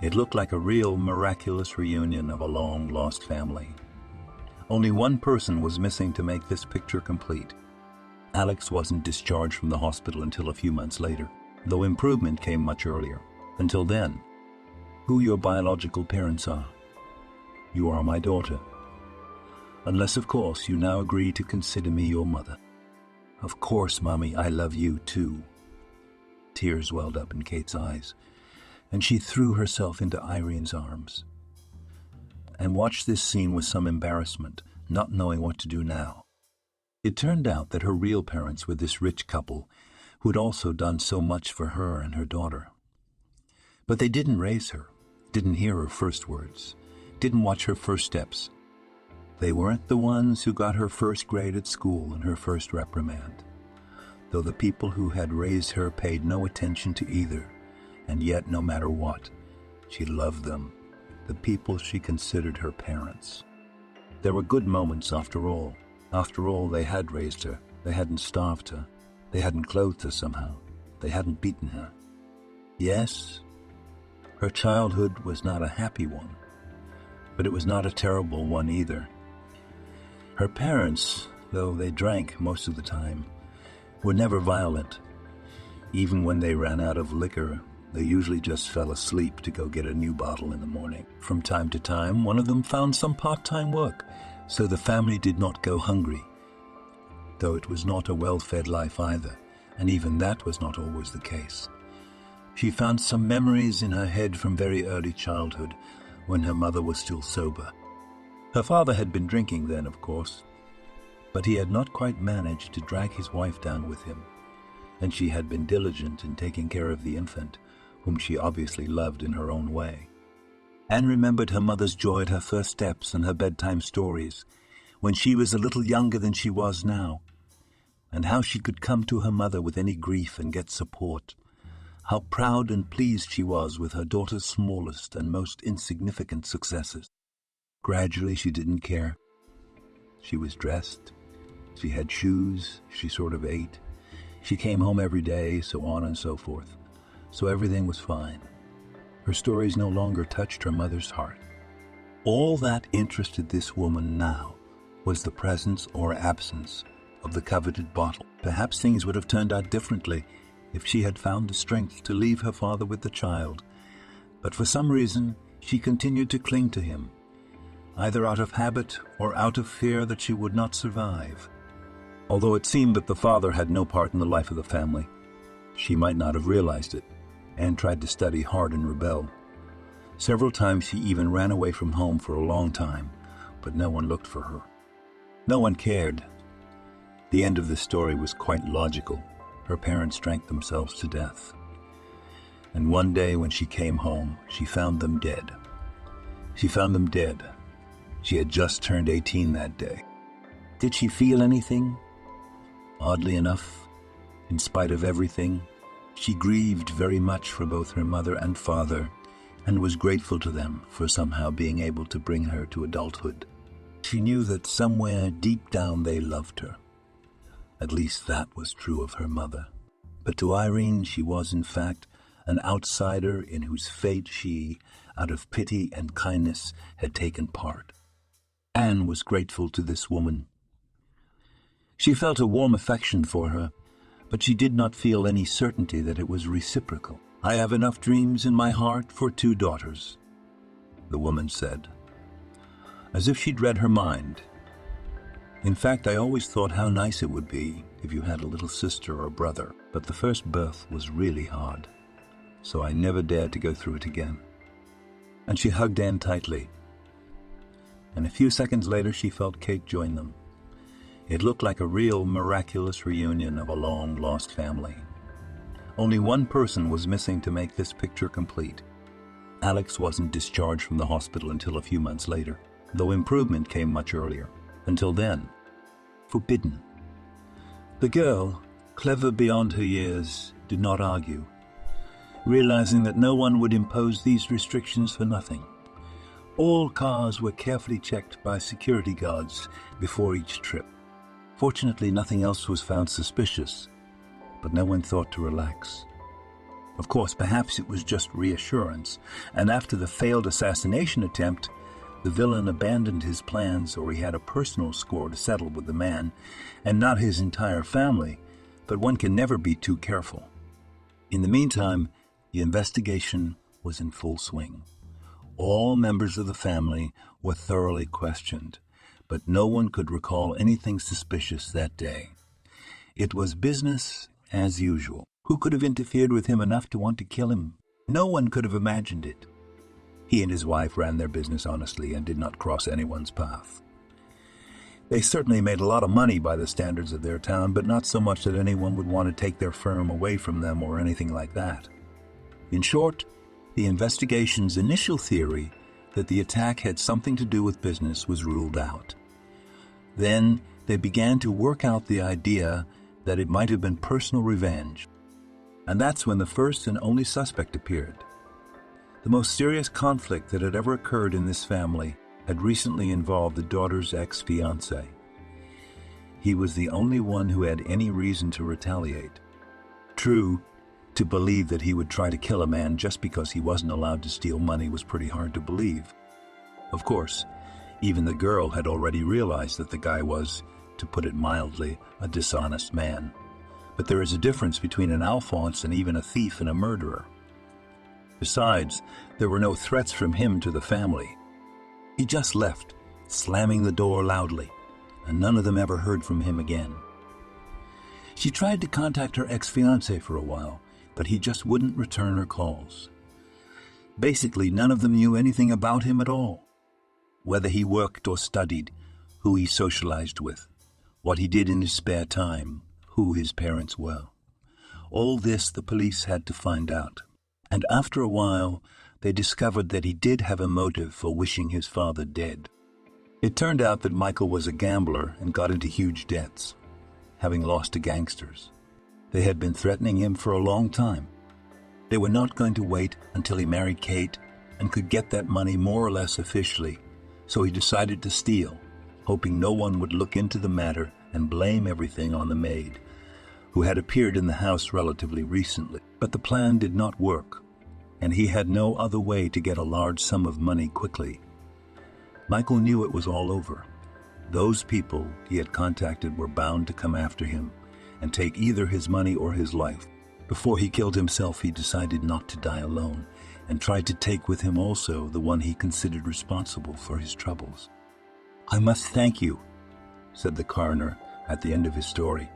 It looked like a real miraculous reunion of a long-lost family. Only one person was missing to make this picture complete. Alex wasn't discharged from the hospital until a few months later, though improvement came much earlier. Until then, who your biological parents are. You are my daughter. Unless, of course, you now agree to consider me your mother. Of course, Mommy, I love you too. Tears welled up in Kate's eyes, and she threw herself into Irene's arms and watched this scene with some embarrassment, not knowing what to do now. It turned out that her real parents were this rich couple who had also done so much for her and her daughter. But they didn't raise her, didn't hear her first words, didn't watch her first steps. They weren't the ones who got her first grade at school and her first reprimand, though the people who had raised her paid no attention to either, and yet no matter what, she loved them, the people she considered her parents. There were good moments after all. After all, they had raised her. They hadn't starved her. They hadn't clothed her somehow. They hadn't beaten her. Yes, her childhood was not a happy one, but it was not a terrible one either. Her parents, though they drank most of the time, were never violent. Even when they ran out of liquor, they usually just fell asleep to go get a new bottle in the morning. From time to time, one of them found some part-time work, so the family did not go hungry, though it was not a well-fed life either, and even that was not always the case. She found some memories in her head from very early childhood, when her mother was still sober. Her father had been drinking then, of course, but he had not quite managed to drag his wife down with him, and she had been diligent in taking care of the infant, whom she obviously loved in her own way. Anne remembered her mother's joy at her first steps and her bedtime stories, when she was a little younger than she was now, and how she could come to her mother with any grief and get support. How proud and pleased she was with her daughter's smallest and most insignificant successes. Gradually, she didn't care. She was dressed. She had shoes. She sort of ate. She came home every day, so on and so forth. So everything was fine. Her stories no longer touched her mother's heart. All that interested this woman now was the presence or absence of the coveted bottle. Perhaps things would have turned out differently if she had found the strength to leave her father with the child. But for some reason, she continued to cling to him, either out of habit or out of fear that she would not survive. Although it seemed that the father had no part in the life of the family, she might not have realized it, and tried to study hard and rebel. Several times she even ran away from home for a long time, but no one looked for her. No one cared. The end of the story was quite logical. Her parents drank themselves to death. And one day when she came home, she found them dead. She found them dead. She had just turned 18 that day. Did she feel anything? Oddly enough, in spite of everything, she grieved very much for both her mother and father, and was grateful to them for somehow being able to bring her to adulthood. She knew that somewhere deep down they loved her. At least that was true of her mother. But to Irene she was in fact an outsider in whose fate she, out of pity and kindness, had taken part. Anne was grateful to this woman. She felt a warm affection for her, but she did not feel any certainty that it was reciprocal. "I have enough dreams in my heart for 2 daughters," the woman said, as if she'd read her mind. "In fact, I always thought how nice it would be if you had a little sister or brother, but the first birth was really hard, so I never dared to go through it again." And she hugged Anne tightly. And a few seconds later she felt Kate join them. It looked like a real miraculous reunion of a long-lost family. Only one person was missing to make this picture complete. Alex wasn't discharged from the hospital until a few months later, though improvement came much earlier. Until then, forbidden. The girl, clever beyond her years, did not argue, realizing that no one would impose these restrictions for nothing. All cars were carefully checked by security guards before each trip. Fortunately, nothing else was found suspicious, but no one thought to relax. Of course, perhaps it was just reassurance, and after the failed assassination attempt, the villain abandoned his plans, or he had a personal score to settle with the man, and not his entire family, but one can never be too careful. In the meantime, the investigation was in full swing. All members of the family were thoroughly questioned, but no one could recall anything suspicious that day. It was business as usual. Who could have interfered with him enough to want to kill him? No one could have imagined it. He and his wife ran their business honestly and did not cross anyone's path. They certainly made a lot of money by the standards of their town, but not so much that anyone would want to take their firm away from them or anything like that. In short, the investigation's initial theory that the attack had something to do with business was ruled out. Then they began to work out the idea that it might have been personal revenge. And that's when the first and only suspect appeared. The most serious conflict that had ever occurred in this family had recently involved the daughter's ex-fiancé. He was the only one who had any reason to retaliate. True, to believe that he would try to kill a man just because he wasn't allowed to steal money was pretty hard to believe. Of course, even the girl had already realized that the guy was, to put it mildly, a dishonest man. But there is a difference between an Alphonse and even a thief and a murderer. Besides, there were no threats from him to the family. He just left, slamming the door loudly, and none of them ever heard from him again. She tried to contact her ex-fiancé for a while, but he just wouldn't return her calls. Basically, none of them knew anything about him at all. Whether he worked or studied, who he socialized with, what he did in his spare time, who his parents were. All this the police had to find out. And after a while, they discovered that he did have a motive for wishing his father dead. It turned out that Michael was a gambler and got into huge debts, having lost to gangsters. They had been threatening him for a long time. They were not going to wait until he married Kate and could get that money more or less officially, so he decided to steal, hoping no one would look into the matter and blame everything on the maid, who had appeared in the house relatively recently. But the plan did not work, and he had no other way to get a large sum of money quickly. Michael knew it was all over. Those people he had contacted were bound to come after him and take either his money or his life. Before he killed himself, he decided not to die alone and tried to take with him also the one he considered responsible for his troubles. "I must thank you," said the coroner at the end of his story.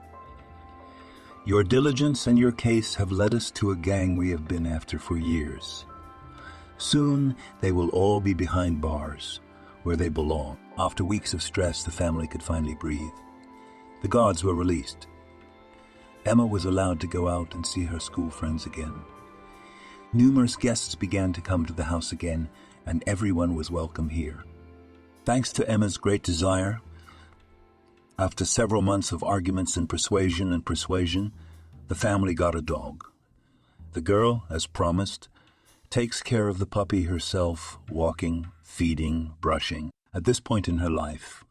"Your diligence and your case have led us to a gang we have been after for years. Soon they will all be behind bars, where they belong." After weeks of stress, the family could finally breathe. The guards were released. Emma was allowed to go out and see her school friends again. Numerous guests began to come to the house again, and everyone was welcome here. Thanks to Emma's great desire, after several months of arguments and persuasion, the family got a dog. The girl, as promised, takes care of the puppy herself, walking, feeding, brushing. At this point in her life,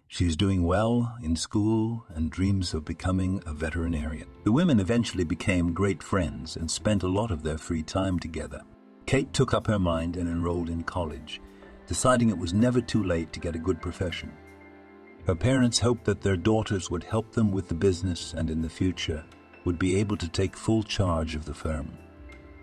she is doing well in school and dreams of becoming a veterinarian. The women eventually became great friends and spent a lot of their free time together. Kate took up her mind and enrolled in college, deciding it was never too late to get a good profession. Her parents hoped that their daughters would help them with the business and in the future would be able to take full charge of the firm.